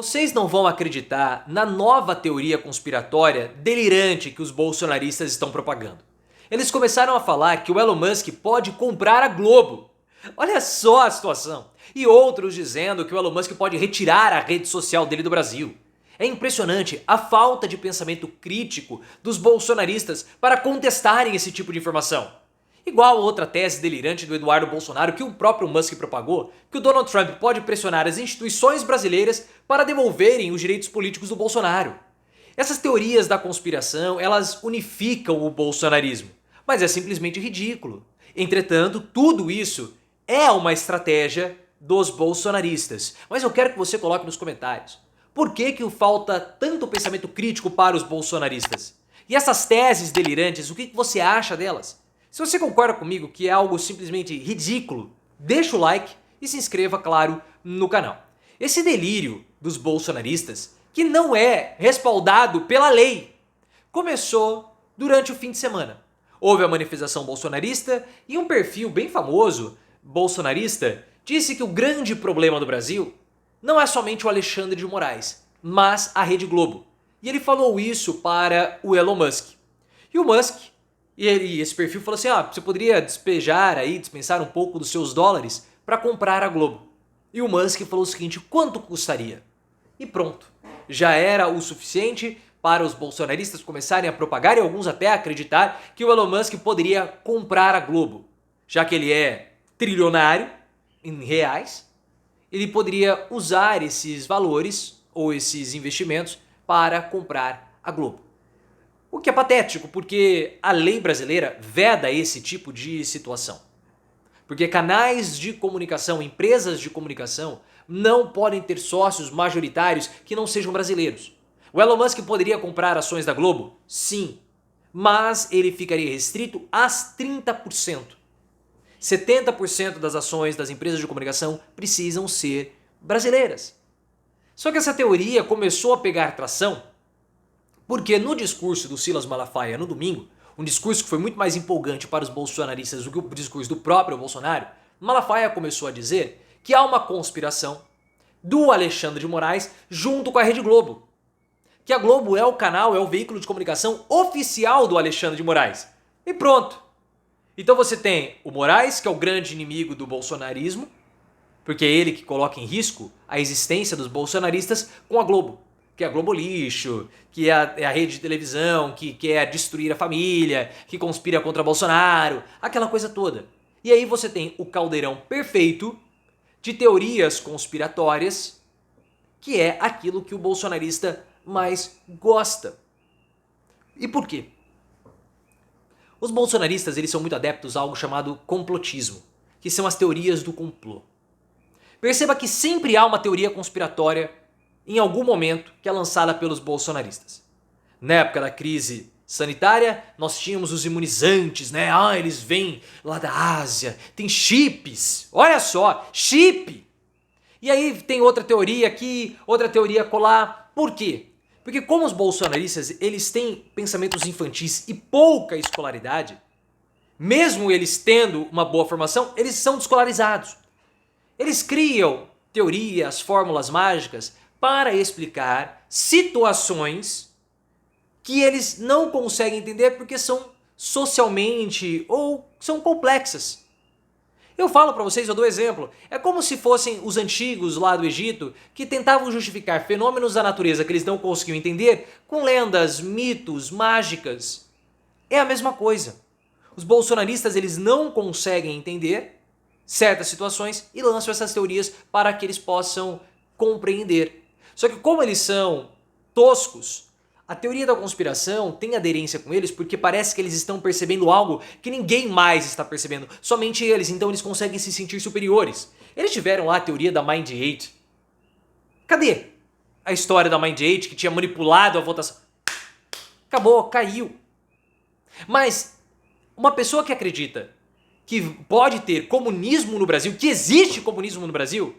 Vocês não vão acreditar na nova teoria conspiratória delirante que os bolsonaristas estão propagando. Eles começaram a falar que o Elon Musk pode comprar a Globo. Olha só a situação. E outros dizendo que o Elon Musk pode retirar a rede social dele do Brasil. É impressionante a falta de pensamento crítico dos bolsonaristas para contestarem esse tipo de informação. Igual a outra tese delirante do Eduardo Bolsonaro que o próprio Musk propagou, que o Donald Trump pode pressionar as instituições brasileiras para devolverem os direitos políticos do Bolsonaro. Essas teorias da conspiração, elas unificam o bolsonarismo, mas é simplesmente ridículo. Entretanto, tudo isso é uma estratégia dos bolsonaristas. Mas eu quero que você coloque nos comentários. Por que falta tanto pensamento crítico para os bolsonaristas? E essas teses delirantes, o que você acha delas? Se você concorda comigo que é algo simplesmente ridículo, deixa o like e se inscreva, claro, no canal. Esse delírio dos bolsonaristas, que não é respaldado pela lei, começou durante o fim de semana. Houve a manifestação bolsonarista e um perfil bem famoso, bolsonarista, disse que o grande problema do Brasil não é somente o Alexandre de Moraes, mas a Rede Globo. E ele falou isso para o Elon Musk. E o Musk, esse perfil falou assim, você poderia dispensar um pouco dos seus dólares para comprar a Globo. E o Musk falou o seguinte, quanto custaria? E pronto, já era o suficiente para os bolsonaristas começarem a propagar e alguns até acreditar que o Elon Musk poderia comprar a Globo. Já que ele é trilionário em reais, ele poderia usar esses valores ou esses investimentos para comprar a Globo. O que é patético, porque a lei brasileira veda esse tipo de situação. Porque canais de comunicação, empresas de comunicação, não podem ter sócios majoritários que não sejam brasileiros. O Elon Musk poderia comprar ações da Globo? Sim, mas ele ficaria restrito às 30%. 70% das ações das empresas de comunicação precisam ser brasileiras. Só que essa teoria começou a pegar tração porque no discurso do Silas Malafaia no domingo, um discurso que foi muito mais empolgante para os bolsonaristas do que o discurso do próprio Bolsonaro, Malafaia começou a dizer que há uma conspiração do Alexandre de Moraes junto com a Rede Globo. Que a Globo é o canal, é o veículo de comunicação oficial do Alexandre de Moraes. E pronto. Então você tem o Moraes, que é o grande inimigo do bolsonarismo, porque é ele que coloca em risco a existência dos bolsonaristas, com a Globo. Que é a Globo lixo, que é a rede de televisão, que quer destruir a família, que conspira contra Bolsonaro, aquela coisa toda. E aí você tem o caldeirão perfeito de teorias conspiratórias, que é aquilo que o bolsonarista mais gosta. E por quê? Os bolsonaristas eles são muito adeptos a algo chamado complotismo, que são as teorias do complô. Perceba que sempre há uma teoria conspiratória em algum momento que é lançada pelos bolsonaristas. Na época da crise sanitária, nós tínhamos os imunizantes, né? Eles vêm lá da Ásia, tem chips, olha só, chip! E aí tem outra teoria aqui, outra teoria colar. Por quê? Porque como os bolsonaristas eles têm pensamentos infantis e pouca escolaridade, mesmo eles tendo uma boa formação, eles são descolarizados. Eles criam teorias, fórmulas mágicas para explicar situações que eles não conseguem entender porque são socialmente ou são complexas. Eu falo para vocês, eu dou exemplo, é como se fossem os antigos lá do Egito que tentavam justificar fenômenos da natureza que eles não conseguiam entender com lendas, mitos, mágicas. É a mesma coisa. Os bolsonaristas eles não conseguem entender certas situações e lançam essas teorias para que eles possam compreender. Só que como eles são toscos, a teoria da conspiração tem aderência com eles porque parece que eles estão percebendo algo que ninguém mais está percebendo, somente eles, então eles conseguem se sentir superiores. Eles tiveram lá a teoria da Mind 8. Cadê a história da Mind 8 que tinha manipulado a votação? Acabou, caiu. Mas uma pessoa que acredita que pode ter comunismo no Brasil, que existe comunismo no Brasil,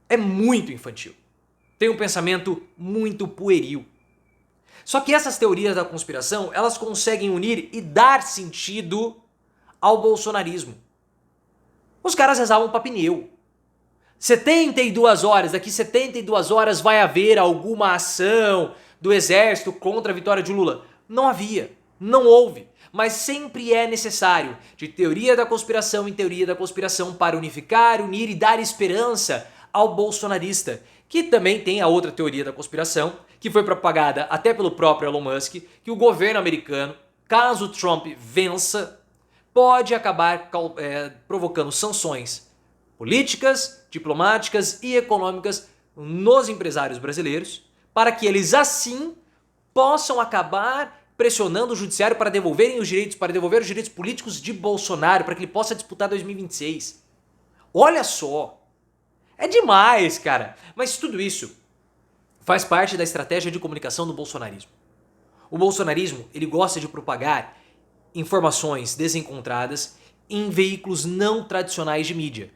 é muito infantil. Tem um pensamento muito pueril. Só que essas teorias da conspiração, elas conseguem unir e dar sentido ao bolsonarismo. Os caras rezavam para pneu. 72 horas, daqui 72 horas vai haver alguma ação do exército contra a vitória de Lula. Não havia, não houve, mas sempre é necessário de teoria da conspiração em teoria da conspiração para unificar, unir e dar esperança ao bolsonarista, que também tem a outra teoria da conspiração, que foi propagada até pelo próprio Elon Musk, que o governo americano, caso Trump vença, pode acabar provocando sanções políticas, diplomáticas e econômicas nos empresários brasileiros, para que eles assim possam acabar pressionando o judiciário para devolver os direitos políticos de Bolsonaro, para que ele possa disputar 2026. Olha só, é demais, cara. Mas tudo isso faz parte da estratégia de comunicação do bolsonarismo. O bolsonarismo, ele gosta de propagar informações desencontradas em veículos não tradicionais de mídia.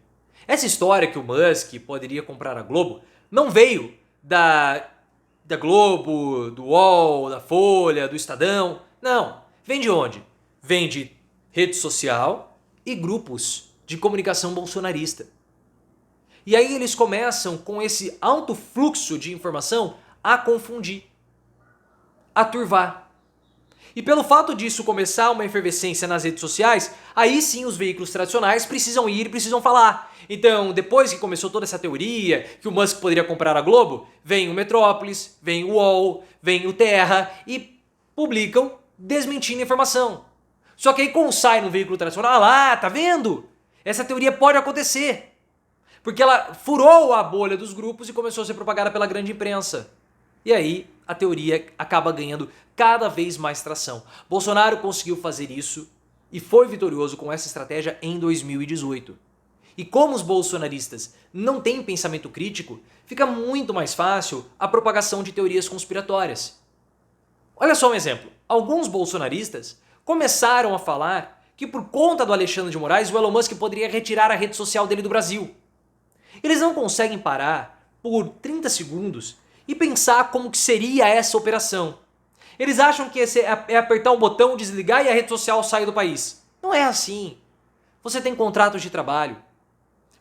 Essa história que o Musk poderia comprar a Globo não veio da Globo, do UOL, da Folha, do Estadão. Não. Vem de onde? Vem de rede social e grupos de comunicação bolsonarista. E aí eles começam com esse alto fluxo de informação a confundir, a turvar. E pelo fato disso começar uma efervescência nas redes sociais, aí sim os veículos tradicionais precisam ir e precisam falar. Então, depois que começou toda essa teoria que o Musk poderia comprar a Globo, vem o Metrópolis, vem o UOL, vem o Terra e publicam desmentindo a informação. Só que aí quando sai no veículo tradicional, lá, tá vendo? Essa teoria pode acontecer. Porque ela furou a bolha dos grupos e começou a ser propagada pela grande imprensa. E aí a teoria acaba ganhando cada vez mais tração. Bolsonaro conseguiu fazer isso e foi vitorioso com essa estratégia em 2018. E como os bolsonaristas não têm pensamento crítico, fica muito mais fácil a propagação de teorias conspiratórias. Olha só um exemplo. Alguns bolsonaristas começaram a falar que por conta do Alexandre de Moraes, o Elon Musk poderia retirar a rede social dele do Brasil. Eles não conseguem parar por 30 segundos e pensar como que seria essa operação. Eles acham que é apertar um botão, desligar e a rede social sai do país. Não é assim. Você tem contratos de trabalho.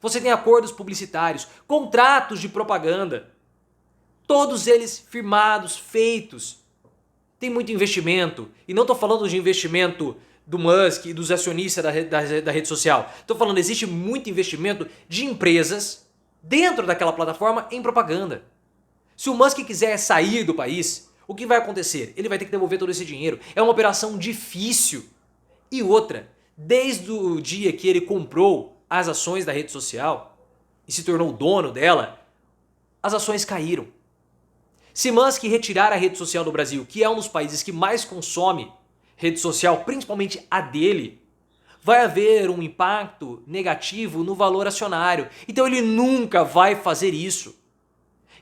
Você tem acordos publicitários, contratos de propaganda. Todos eles firmados, feitos. Tem muito investimento. E não estou falando de investimento do Musk e dos acionistas da rede social. Estou falando, existe muito investimento de empresas dentro daquela plataforma em propaganda. Se o Musk quiser sair do país, o que vai acontecer? Ele vai ter que devolver todo esse dinheiro. É uma operação difícil. E outra, desde o dia que ele comprou as ações da rede social e se tornou dono dela, as ações caíram. Se Musk retirar a rede social do Brasil, que é um dos países que mais consome rede social, principalmente a dele, vai haver um impacto negativo no valor acionário. Então ele nunca vai fazer isso.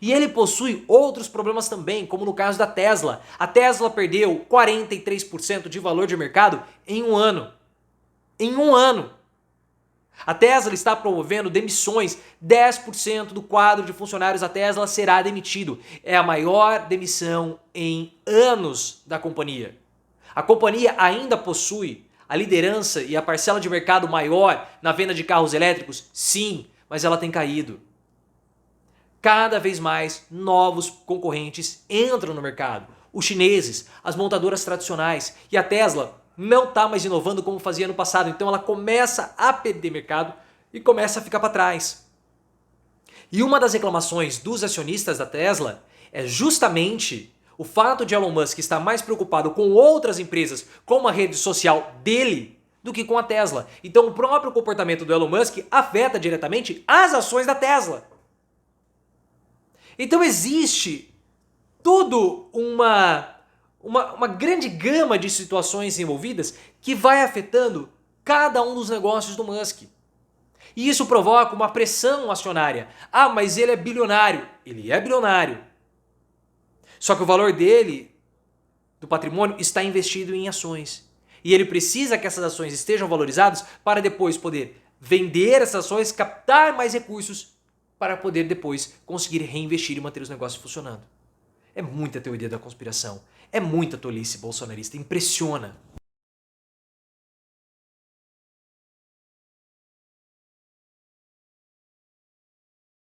E ele possui outros problemas também, como no caso da Tesla. A Tesla perdeu 43% de valor de mercado em um ano. Em um ano. A Tesla está promovendo demissões. 10% do quadro de funcionários da Tesla será demitido. É a maior demissão em anos da companhia. A companhia ainda possui a liderança e a parcela de mercado maior na venda de carros elétricos? Sim, mas ela tem caído. Cada vez mais novos concorrentes entram no mercado. Os chineses, as montadoras tradicionais. E a Tesla não está mais inovando como fazia no passado. Então ela começa a perder mercado e começa a ficar para trás. E uma das reclamações dos acionistas da Tesla é justamente o fato de Elon Musk estar mais preocupado com outras empresas como a rede social dele do que com a Tesla. Então o próprio comportamento do Elon Musk afeta diretamente as ações da Tesla. Então existe tudo uma grande gama de situações envolvidas que vai afetando cada um dos negócios do Musk. E isso provoca uma pressão acionária. Ah, mas ele é bilionário. Ele é bilionário. Só que o valor dele, do patrimônio, está investido em ações. E ele precisa que essas ações estejam valorizadas para depois poder vender essas ações, captar mais recursos para poder depois conseguir reinvestir e manter os negócios funcionando. É muita teoria da conspiração. É muita tolice bolsonarista. Impressiona.